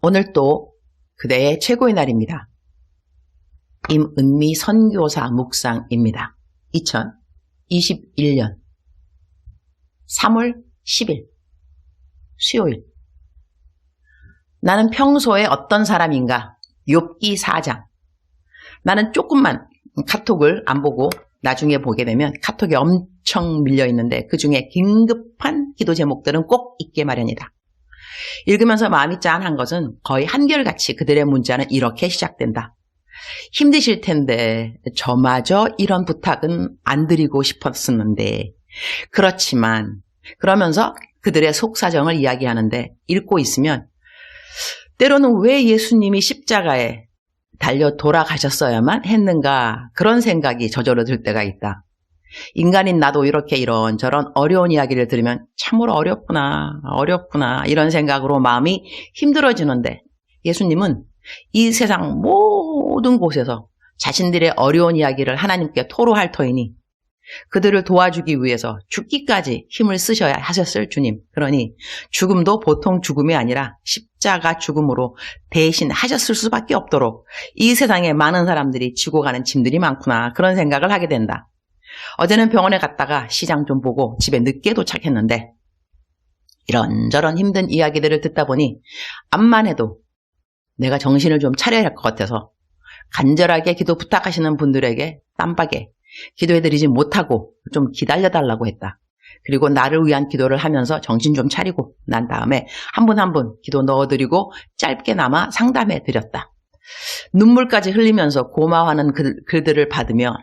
오늘 또 그대의 최고의 날입니다. 임은미 선교사 묵상입니다. 2021년 3월 10일 수요일. 나는 평소에 어떤 사람인가? 욥기 4장. 나는 조금만 카톡을 안 보고 나중에 보게 되면 카톡이 엄청 밀려 있는데 그 중에 긴급한 기도 제목들은 꼭 있게 마련이다. 읽으면서 마음이 짠한 것은 거의 한결같이 그들의 문자는 이렇게 시작된다. 힘드실 텐데 저마저 이런 부탁은 안 드리고 싶었었는데 그렇지만 그러면서 그들의 속사정을 이야기하는데 읽고 있으면 때로는 왜 예수님이 십자가에 달려 돌아가셨어야만 했는가 그런 생각이 저절로 들 때가 있다. 인간인 나도 이렇게 이런저런 어려운 이야기를 들으면 참으로 어렵구나 이런 생각으로 마음이 힘들어지는데 예수님은 이 세상 모든 곳에서 자신들의 어려운 이야기를 하나님께 토로할 터이니 그들을 도와주기 위해서 죽기까지 힘을 쓰셔야 하셨을 주님. 그러니 죽음도 보통 죽음이 아니라 십자가 죽음으로 대신 하셨을 수밖에 없도록 이 세상에 많은 사람들이 지고 가는 짐들이 많구나 그런 생각을 하게 된다. 어제는 병원에 갔다가 시장 좀 보고 집에 늦게 도착했는데 이런저런 힘든 이야기들을 듣다 보니 암만 해도 내가 정신을 좀 차려야 할 것 같아서 간절하게 기도 부탁하시는 분들에게 땀박에 기도해드리지 못하고 좀 기다려달라고 했다. 그리고 나를 위한 기도를 하면서 정신 좀 차리고 난 다음에 한 분 한 분 기도 넣어드리고 짧게나마 상담해드렸다. 눈물까지 흘리면서 고마워하는 글들을 받으며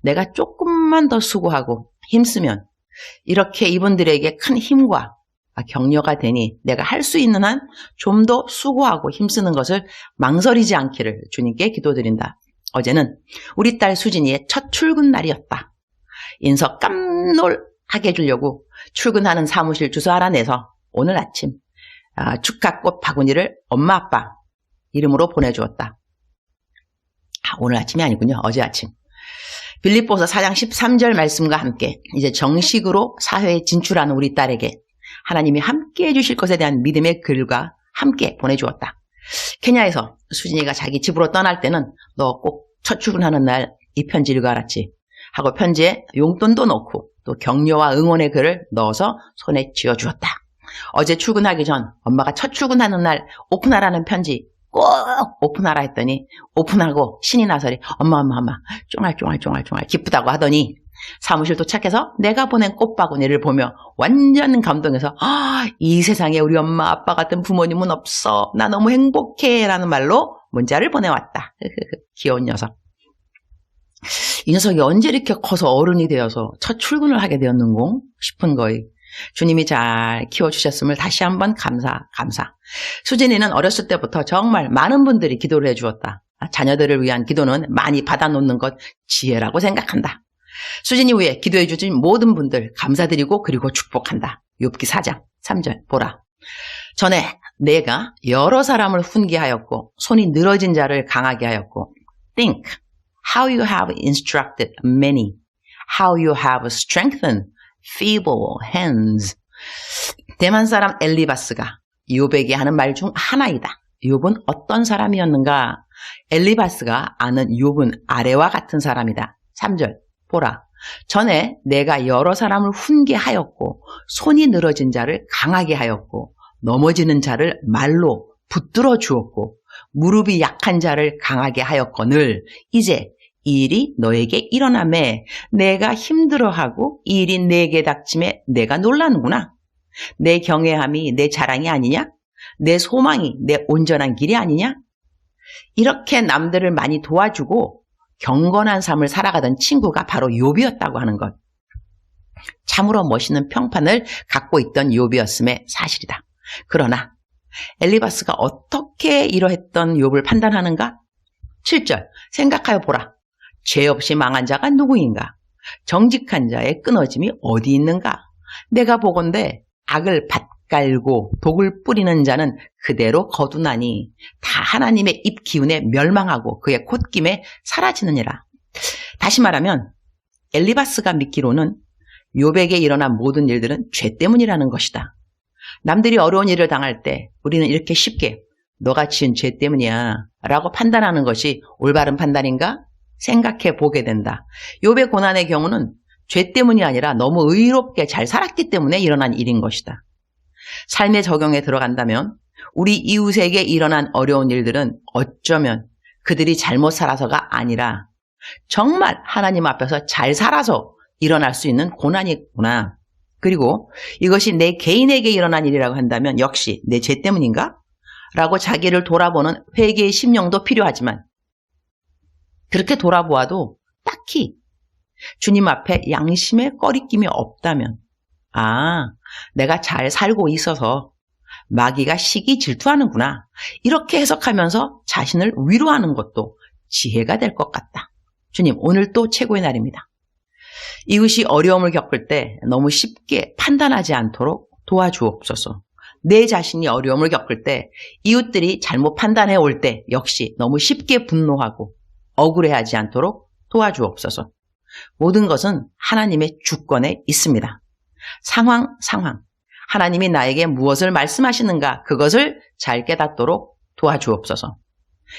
내가 조금만 더 수고하고 힘쓰면 이렇게 이분들에게 큰 힘과 격려가 되니 내가 할 수 있는 한 좀 더 수고하고 힘쓰는 것을 망설이지 않기를 주님께 기도드린다. 어제는 우리 딸 수진이의 첫 출근 날이었다. 인서 깜놀하게 해주려고 출근하는 사무실 주소 알아내서 오늘 아침 축하꽃 바구니를 엄마 아빠 이름으로 보내주었다. 오늘 아침이 아니군요. 어제 아침. 빌립보서 4장 13절 말씀과 함께 이제 정식으로 사회에 진출하는 우리 딸에게 하나님이 함께 해주실 것에 대한 믿음의 글과 함께 보내주었다. 케냐에서 수진이가 자기 집으로 떠날 때는 너 꼭 첫 출근하는 날 이 편지 읽어 알았지 하고 편지에 용돈도 넣고 또 격려와 응원의 글을 넣어서 손에 쥐어주었다. 어제 출근하기 전 엄마가 첫 출근하는 날 오픈하라는 편지 꼭 오픈하라 했더니 오픈하고 신이 나서리 엄마 쫑알 기쁘다고 하더니 사무실 도착해서 내가 보낸 꽃바구니를 보며 완전 감동해서 이 세상에 우리 엄마 아빠 같은 부모님은 없어. 나 너무 행복해 라는 말로 문자를 보내왔다. 귀여운 녀석. 이 녀석이 언제 이렇게 커서 어른이 되어서 첫 출근을 하게 되었는고 싶은 거이. 주님이 잘 키워주셨음을 다시 한번 감사. 수진이는 어렸을 때부터 정말 많은 분들이 기도를 해주었다. 자녀들을 위한 기도는 많이 받아놓는 것 지혜라고 생각한다. 수진이 위해 기도해 주신 모든 분들 감사드리고 그리고 축복한다. 욥기 4장 3절 보라. 전에 내가 여러 사람을 훈계하였고 손이 늘어진 자를 강하게 하였고 Think how you have instructed many, how you have strengthened feeble hands. 대만 사람 엘리바스가 욥에게 하는 말 중 하나이다. 욥은 어떤 사람이었는가? 엘리바스가 아는 욥은 아래와 같은 사람이다. 3절 보라. 전에 내가 여러 사람을 훈계하였고 손이 늘어진 자를 강하게 하였고 넘어지는 자를 말로 붙들어 주었고 무릎이 약한 자를 강하게 하였거늘 이제 이 일이 너에게 일어나매 내가 힘들어하고 이 일이 내게 닥침에 내가 놀라는구나. 내 경외함이 내 자랑이 아니냐? 내 소망이 내 온전한 길이 아니냐? 이렇게 남들을 많이 도와주고 경건한 삶을 살아가던 친구가 바로 욥이었다고 하는 것. 참으로 멋있는 평판을 갖고 있던 욥이었음에 사실이다. 그러나 엘리바스가 어떻게 이러했던 욥을 판단하는가? 7절 생각하여 보라. 죄 없이 망한 자가 누구인가? 정직한 자의 끊어짐이 어디 있는가? 내가 보건대 악을 밭갈고 독을 뿌리는 자는 그대로 거두나니 다 하나님의 입 기운에 멸망하고 그의 콧김에 사라지느니라. 다시 말하면 엘리바스가 믿기로는 욥에게 일어난 모든 일들은 죄 때문이라는 것이다. 남들이 어려운 일을 당할 때 우리는 이렇게 쉽게 너가 지은 죄 때문이야 라고 판단하는 것이 올바른 판단인가? 생각해 보게 된다. 욥의 고난의 경우는 죄 때문이 아니라 너무 의롭게 잘 살았기 때문에 일어난 일인 것이다. 삶의 적용에 들어간다면 우리 이웃에게 일어난 어려운 일들은 어쩌면 그들이 잘못 살아서가 아니라 정말 하나님 앞에서 잘 살아서 일어날 수 있는 고난이구나. 그리고 이것이 내 개인에게 일어난 일이라고 한다면 역시 내 죄 때문인가? 라고 자기를 돌아보는 회개의 심령도 필요하지만 그렇게 돌아보아도 딱히 주님 앞에 양심의 꺼리낌이 없다면 내가 잘 살고 있어서 마귀가 시기 질투하는구나. 이렇게 해석하면서 자신을 위로하는 것도 지혜가 될 것 같다. 주님, 오늘 또 최고의 날입니다. 이웃이 어려움을 겪을 때 너무 쉽게 판단하지 않도록 도와주옵소서. 내 자신이 어려움을 겪을 때 이웃들이 잘못 판단해 올 때 역시 너무 쉽게 분노하고 억울해하지 않도록 도와주옵소서. 모든 것은 하나님의 주권에 있습니다. 상황, 하나님이 나에게 무엇을 말씀하시는가 그것을 잘 깨닫도록 도와주옵소서.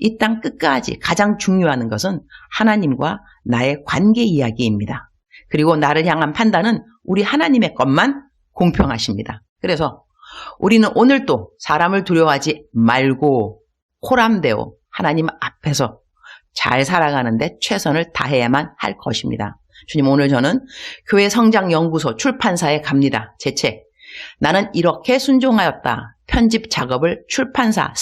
이 땅 끝까지 가장 중요한 것은 하나님과 나의 관계 이야기입니다. 그리고 나를 향한 판단은 우리 하나님의 것만 공평하십니다. 그래서 우리는 오늘도 사람을 두려워하지 말고 호람되어 하나님 앞에서 잘 살아가는데 최선을 다해야만 할 것입니다. 주님, 오늘 저는 교회 성장연구소 출판사에 갑니다. 제 책 나는 이렇게 순종하였다. 편집 작업을 출판사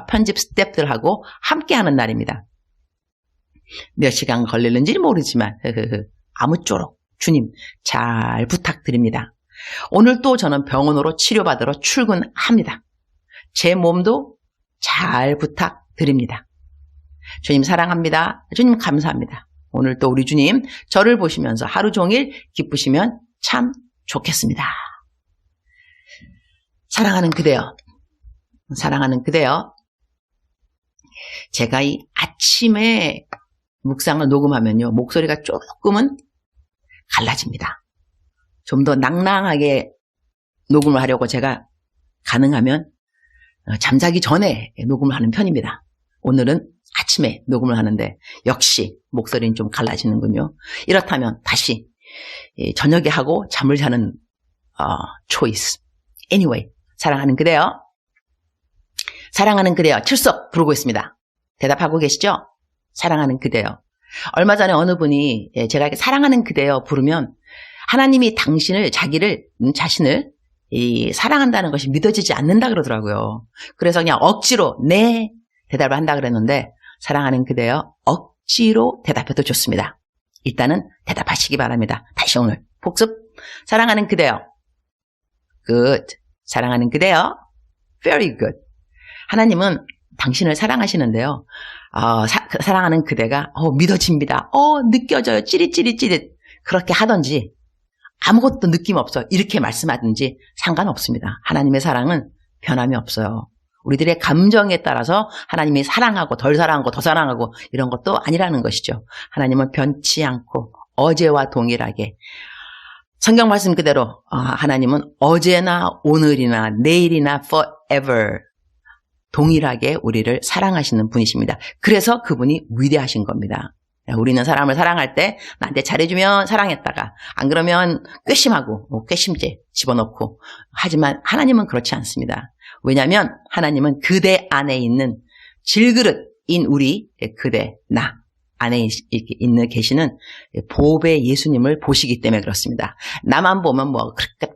편집 스태프들하고 함께하는 날입니다. 몇 시간 걸리는지 모르지만 아무쪼록 주님 잘 부탁드립니다. 오늘 또 저는 병원으로 치료받으러 출근합니다. 제 몸도 잘 부탁드립니다. 주님 사랑합니다. 주님 감사합니다. 오늘 또 우리 주님 저를 보시면서 하루 종일 기쁘시면 참 좋겠습니다. 사랑하는 그대여, 제가 이 아침에 묵상을 녹음하면요 목소리가 조금은 갈라집니다. 좀 더 낭낭하게 녹음을 하려고 제가 가능하면 잠자기 전에 녹음을 하는 편입니다. 오늘은 아침에 녹음을 하는데 역시 목소리는 좀 갈라지는군요. 이렇다면 다시 저녁에 하고 잠을 자는 초이스. Anyway, 사랑하는 그대여 출석 부르고 있습니다. 대답하고 계시죠? 사랑하는 그대여. 얼마 전에 어느 분이 제가 이렇게 사랑하는 그대여 부르면 하나님이 자신을 사랑한다는 것이 믿어지지 않는다 그러더라고요. 그래서 그냥 억지로 네 대답을 한다 그랬는데 사랑하는 그대여 억지로 대답해도 좋습니다. 일단은 대답하시기 바랍니다. 다시 오늘 복습. 사랑하는 그대여. Good. 사랑하는 그대여. Very good. 하나님은 당신을 사랑하시는데요. 사랑하는 그대가 믿어집니다. 느껴져요. 찌릿찌릿 그렇게 하든지 아무것도 느낌 없어 이렇게 말씀하든지 상관없습니다. 하나님의 사랑은 변함이 없어요. 우리들의 감정에 따라서 하나님이 사랑하고 덜 사랑하고 더 사랑하고 이런 것도 아니라는 것이죠. 하나님은 변치 않고 어제와 동일하게 성경 말씀 그대로 하나님은 어제나 오늘이나 내일이나 forever 동일하게 우리를 사랑하시는 분이십니다. 그래서 그분이 위대하신 겁니다. 우리는 사람을 사랑할 때 나한테 잘해주면 사랑했다가 안 그러면 괘씸하고 괘씸죄 집어넣고 하지만 하나님은 그렇지 않습니다. 왜냐하면 하나님은 그대 안에 있는 질그릇인 우리 그대 나 안에 계시는 보배 예수님을 보시기 때문에 그렇습니다. 나만 보면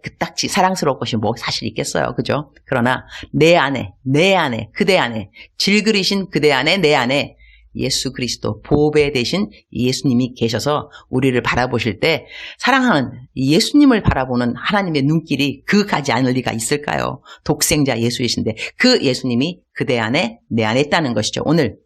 그딱지 사랑스러울 것이 사실 있겠어요. 그죠? 그러나 내 안에 그대 안에 질그릇인 그대 안에 내 안에 예수 그리스도 보배 되신 예수님이 계셔서 우리를 바라보실 때 사랑하는 예수님을 바라보는 하나님의 눈길이 그가지 않을 리가 있을까요? 독생자 예수이신데 그 예수님이 그대 안에 내 안에 있다는 것이죠. 오늘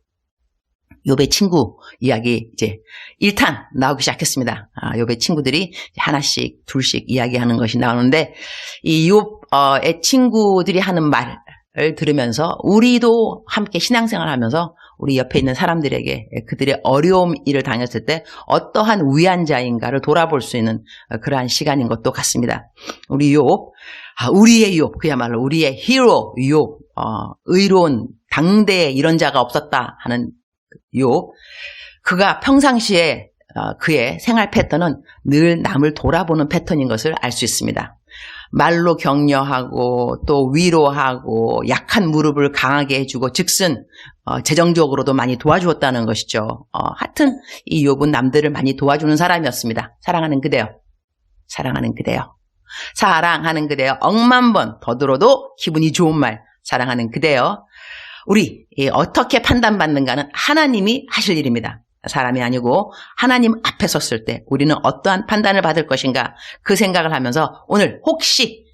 욥의 친구 이야기 이제 1탄 나오기 시작했습니다. 욥의 친구들이 하나씩 둘씩 이야기하는 것이 나오는데 이 욥의 친구들이 하는 말을 들으면서 우리도 함께 신앙생활을 하면서 우리 옆에 있는 사람들에게 그들의 어려움 일을 당했을 때 어떠한 위안자인가를 돌아볼 수 있는 그러한 시간인 것도 같습니다. 우리 욥, 우리의 욥, 그야말로 우리의 히로 욥, 의로운 당대에 이런 자가 없었다 하는 욥. 그가 평상시에 그의 생활 패턴은 늘 남을 돌아보는 패턴인 것을 알 수 있습니다. 말로 격려하고 또 위로하고 약한 무릎을 강하게 해주고 즉슨 재정적으로도 많이 도와주었다는 것이죠. 하여튼 이 욥은 남들을 많이 도와주는 사람이었습니다. 사랑하는 그대여, 사랑하는 그대여, 사랑하는 그대여. 억만 번 더 들어도 기분이 좋은 말, 사랑하는 그대여. 우리 어떻게 판단받는가는 하나님이 하실 일입니다. 사람이 아니고 하나님 앞에 섰을 때 우리는 어떠한 판단을 받을 것인가, 그 생각을 하면서 오늘 혹시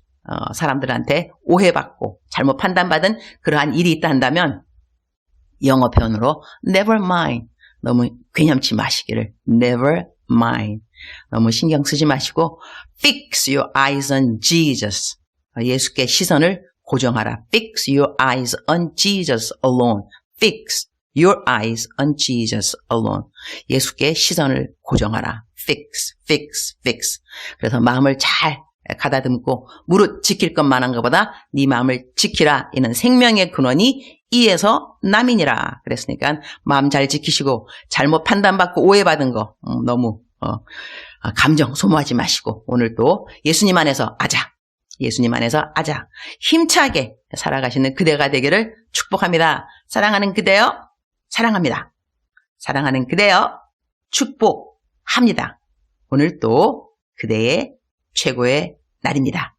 사람들한테 오해받고 잘못 판단받은 그러한 일이 있다 한다면 영어 표현으로 never mind, 너무 괴념치 마시기를. never mind, 너무 신경 쓰지 마시고 fix your eyes on Jesus, 예수께 시선을 고정하라. fix your eyes on Jesus alone. fix your eyes on Jesus alone. 예수께 시선을 고정하라. fix, fix, fix. 그래서 마음을 잘 가다듬고 무릇 지킬 것만 한 것보다 네 마음을 지키라. 이는 생명의 근원이 이에서 남이니라. 그랬으니까 마음 잘 지키시고 잘못 판단받고 오해받은 거 너무 감정 소모하지 마시고 오늘 또 예수님 안에서 아자, 예수님 안에서 아자, 힘차게 살아가시는 그대가 되기를 축복합니다. 사랑하는 그대여, 사랑합니다. 사랑하는 그대여, 축복합니다. 오늘 또 그대의 최고의 날입니다.